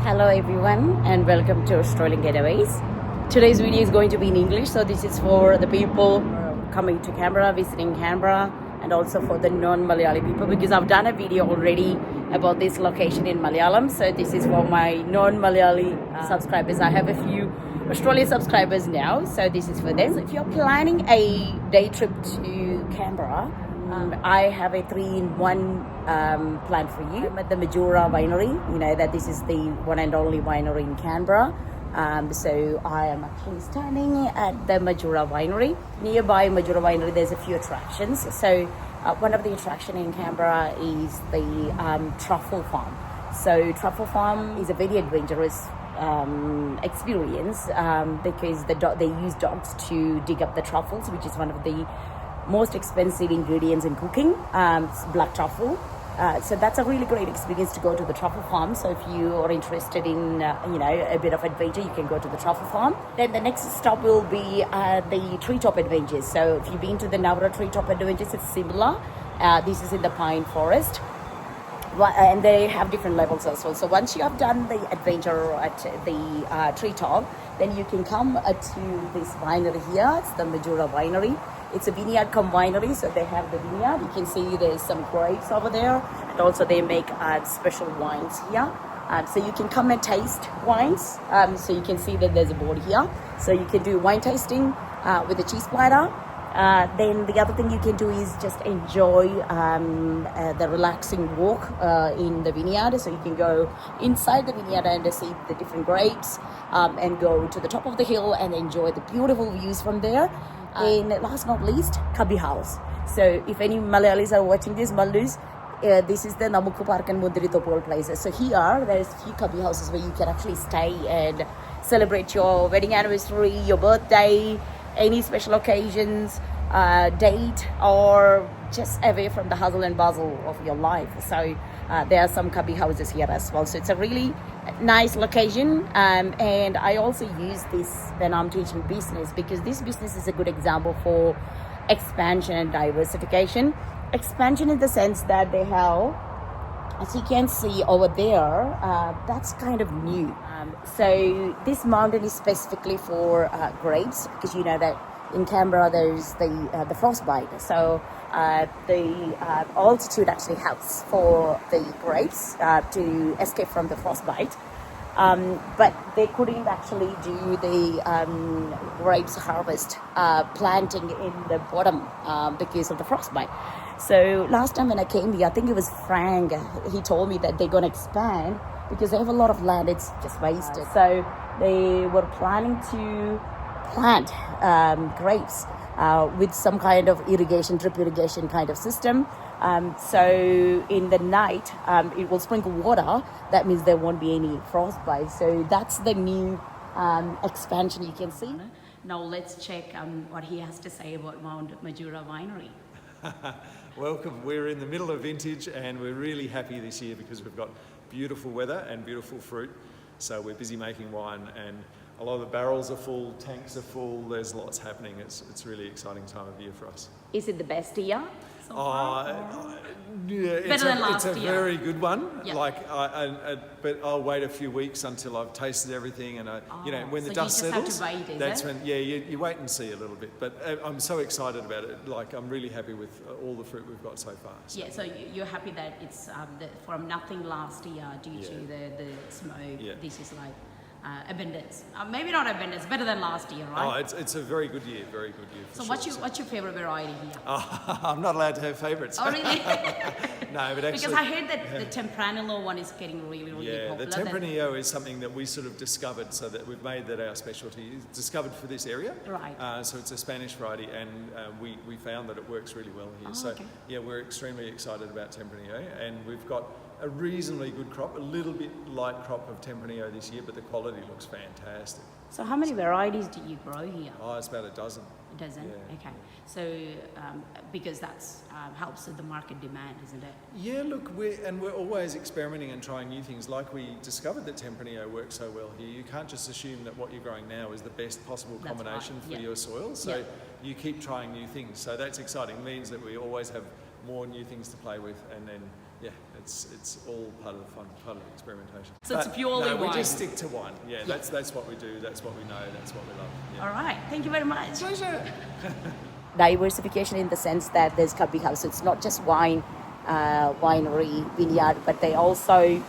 Hello everyone and welcome to Australian Getaways. Today's video is going to be in English, so this is for the people coming to Canberra, visiting Canberra, and also for the non-Malayali people, because I've done a video already about this location in Malayalam. So this is for my non-Malayali subscribers. I have a few Australian subscribers now, so this is for them. So if you're planning a day trip to Canberra, I have a 3-in-1 plan for you. I'm at the Majura Winery. You know that this is the one and only winery in Canberra. So I am actually standing at the Majura Winery. Nearby Majura Winery, there's a few attractions. So one of the attractions in Canberra is the truffle farm. So truffle farm is a very adventurous experience because they use dogs to dig up the truffles, which is one of the most expensive ingredients in cooking, black truffle. So that's a really great experience to go to the truffle farm. So if you are interested in a bit of adventure, you can go to the truffle farm. Then the next stop will be the treetop adventures. So if you've been to the Navara treetop adventures, it's similar. This is in the pine forest. And they have different levels as well. So once you have done the adventure at the treetop, then you can come to this winery here. It's the Majura Winery. It's a vineyard come winery, so they have the vineyard. You can see there's some grapes over there, and also they make special wines here. So you can come and taste wines. So you can see that there's a board here. So you can do wine tasting with a cheese platter. Then the other thing you can do is just enjoy the relaxing walk in the vineyard. So you can go inside the vineyard and see the different grapes and go to the top of the hill and enjoy the beautiful views from there. And last not least, Cubby House. So if any Malayalis are watching this, Malus, this is the Namukku Park and Mundiri Topol places. So here, there's a few Cubby Houses where you can actually stay and celebrate your wedding anniversary, your birthday, any special occasions, date, or just away from the hustle and bustle of your life. So there are some Cubby Houses here as well. So it's a really nice location, and I also use this when I'm teaching business, because this business is a good example for expansion and diversification. Expansion in the sense that they have, as you can see over there, that's kind of new. So this mountain is specifically for grapes, because you know that in Canberra there's the frostbite. So the altitude actually helps for the grapes to escape from the frostbite. But they couldn't actually do the grapes harvest planting in the bottom because of the frostbite. So last time when I came here, I think it was Frank, he told me that they're going to expand because they have a lot of land, it's just wasted. So they were planning to plant grapes with some kind of irrigation, drip irrigation kind of system. So in the night, it will sprinkle water. That means there won't be any frostbite. So that's the new expansion you can see. Now let's check what he has to say about Mount Majura Winery. Welcome. We're in the middle of vintage and we're really happy this year because we've got beautiful weather and beautiful fruit. So we're busy making wine and a lot of the barrels are full, tanks are full, there's lots happening. It's a really exciting time of year for us. Is it the best year so far? Yeah, it's a very good one. Yeah. But I'll wait a few weeks until I've tasted everything, and when the dust settles, that's when you wait and see a little bit. But I'm so excited about it. Like I'm really happy with all the fruit we've got so far. So. Yeah, so you're happy that it's from nothing last year due to the smoke. Yeah. This is like abundance. Maybe not abundance, better than last year, right? Oh, it's a very good year, very good year. So what's your favorite variety here? I'm not allowed to have favorites. Oh, really? No, but actually... Because I heard that the Tempranillo one is getting really popular. Yeah, the Tempranillo is something that we sort of discovered, so that we've made that our specialty, discovered for this area. Right. So it's a Spanish variety, and we found that it works really well here. So, yeah, we're extremely excited about Tempranillo, and we've got a reasonably good crop, a little bit light crop of Tempranillo this year, but the quality looks fantastic. So how many varieties do you grow here? Oh, it's about a dozen. A dozen? Yeah. Okay. So because that's helps with the market demand, isn't it? Yeah, look, we're always experimenting and trying new things. Like we discovered that Tempranillo works so well here. You can't just assume that what you're growing now is the best possible combination for your soil. So you keep trying new things. So that's exciting. It means that we always have more new things to play with, and then it's all part of the fun, part of the experimentation. So it's purely wine. We just stick to wine. Yeah, that's what we do. That's what we know. That's what we love. Yeah. All right. Thank you very much. Pleasure. Diversification in the sense that there's coffee house. So it's not just wine, winery, vineyard, but they also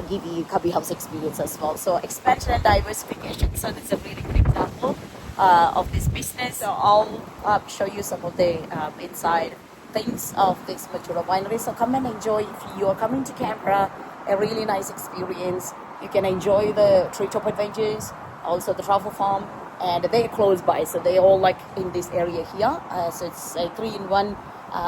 give you coffee house experience as well. So expansion and diversification. So this is a really good example of this business. So I'll show you some of the inside things of this Majura winery. So come and enjoy. If you are coming to Canberra, a really nice experience. You can enjoy the treetop adventures, also the truffle farm, and they're close by. So they're all like in this area here. So it's a 3-in-1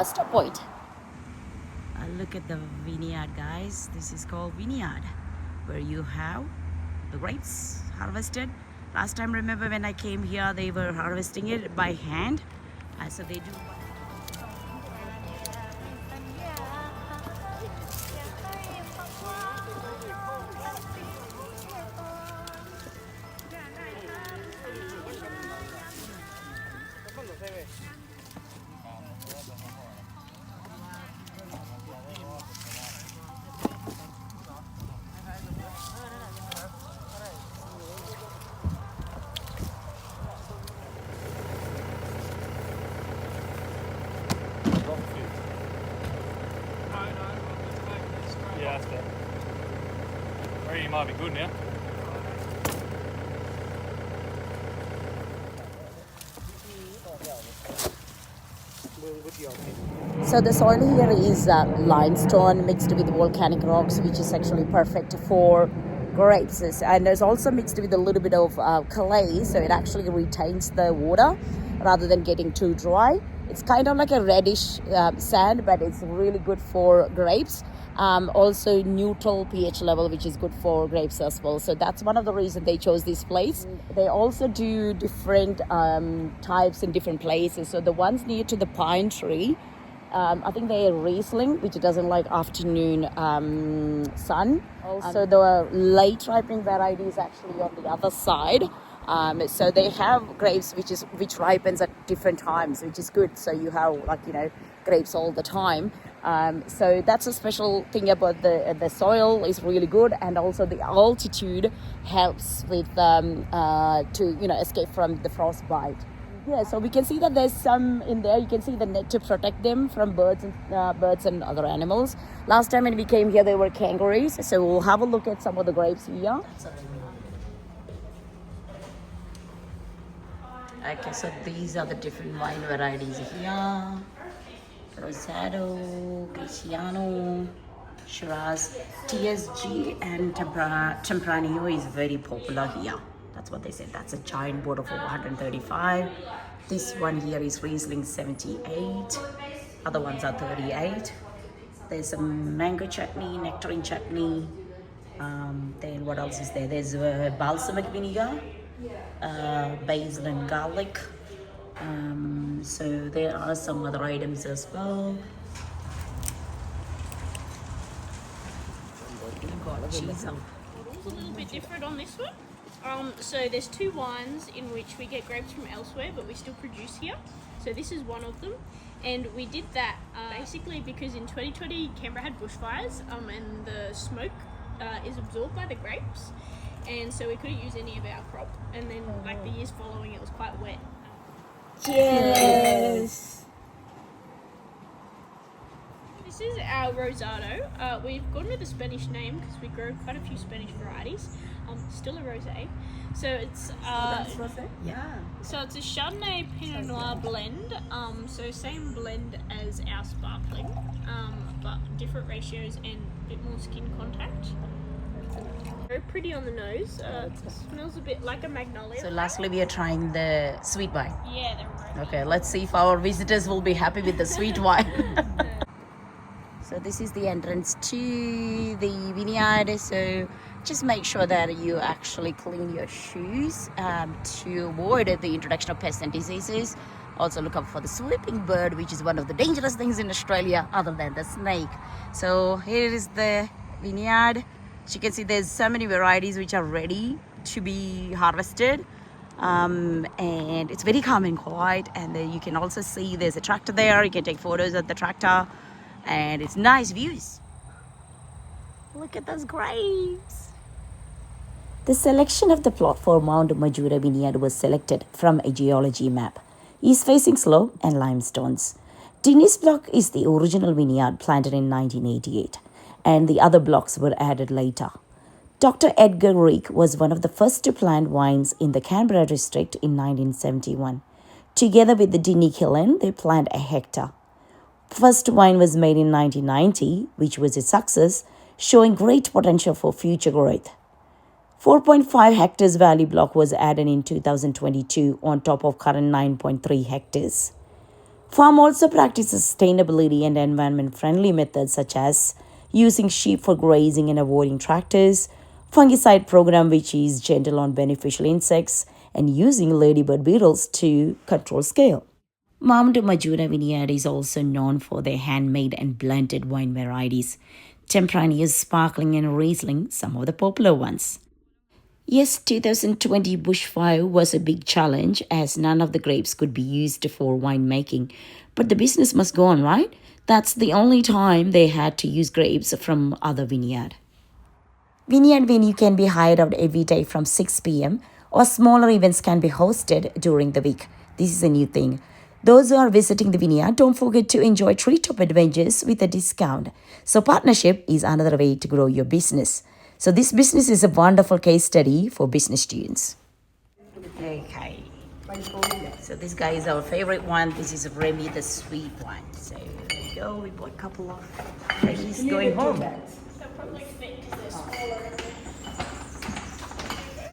stop point. Look at the vineyard, guys. This is called Vineyard, where you have the grapes harvested. Last time, remember when I came here, they were harvesting it by hand. So they do. Yeah, that's fair. I reckon you might be good now. So the soil here is limestone mixed with volcanic rocks, which is actually perfect for grapes. And there's also mixed with a little bit of clay, so it actually retains the water rather than getting too dry. It's kind of like a reddish sand, but it's really good for grapes. Also neutral pH level, which is good for grapes as well. So that's one of the reasons they chose this place. They also do different types in different places. So the ones near to the pine tree, I think they're Riesling, which doesn't like afternoon sun. Also the late ripening variety is actually on the other side. So they have grapes which ripens at different times, which is good. So you have grapes all the time. So that's a special thing about the soil is really good, and also the altitude helps with to escape from the frostbite. Yeah, so we can see that there's some in there. You can see the net to protect them from birds and other animals. Last time when we came here, there were kangaroos. So we'll have a look at some of the grapes here. Okay, so these are the different wine varieties here. Rosado, Cristiano, Shiraz, TSG, and Tempranillo is very popular here. That's what they said. That's a giant bottle for 135. This one here is Riesling 78. Other ones are 38. There's some mango chutney, nectarine chutney. Then what else is there? There's balsamic vinegar, basil and garlic. So there are some other items as well. It's a little bit different on this one. So there's two wines in which we get grapes from elsewhere, but we still produce here. So this is one of them, and we did that basically because in 2020 Canberra had bushfires, and the smoke is absorbed by the grapes, and so we couldn't use any of our crop. And then like the years following, it was quite wet. Yes. This is our Rosado. We've gone with a Spanish name because we grow quite a few Spanish varieties. Still a rosé. So it's Yeah. So it's a Chardonnay Pinot Noir blend. So same blend as our sparkling, but different ratios and a bit more skin contact. Very pretty on the nose. It smells a bit like a magnolia. So lastly, we are trying the sweet wine. Yeah, they're very Okay, let's see if our visitors will be happy with the sweet wine. So this is the entrance to the vineyard. So just make sure that you actually clean your shoes to avoid the introduction of pests and diseases. Also look out for the swooping bird, which is one of the dangerous things in Australia other than the snake. So here is the vineyard. As you can see, there's so many varieties which are ready to be harvested. And it's very calm and quiet. And then you can also see there's a tractor there. You can take photos of the tractor. and it's nice views. Look at those grapes. The selection of the plot for Mount Majura Vineyard was selected from a geology map. East facing slope and limestones. Dennis block is the original vineyard planted in 1988, and the other blocks were added later. Dr. Edgar Reek was one of the first to plant vines in the Canberra district in 1971. Together with the Dinny Killen, they planted a hectare. First wine was made in 1990, which was a success, showing great potential for future growth. 4.5 hectares valley block was added in 2022 on top of current 9.3 hectares. Farm also practices sustainability and environment-friendly methods such as using sheep for grazing and avoiding tractors, fungicide program which is gentle on beneficial insects, and using ladybird beetles to control scale. Mount Majura Vineyard is also known for their handmade and blended wine varieties. Tempranillos, Sparkling and Riesling, some of the popular ones. Yes, 2020 bushfire was a big challenge as none of the grapes could be used for winemaking. But the business must go on, right? That's the only time they had to use grapes from other vineyard. Vineyard venue can be hired out every day from 6 p.m. or smaller events can be hosted during the week. This is a new thing. Those who are visiting the vineyard, don't forget to enjoy treetop adventures with a discount. So partnership is another way to grow your business. So this business is a wonderful case study for business students. Okay. So this guy is our favorite one. This is Remy, the sweet one. So there we go. We bought a couple of Remy's going home. They'll probably fit because they're smaller.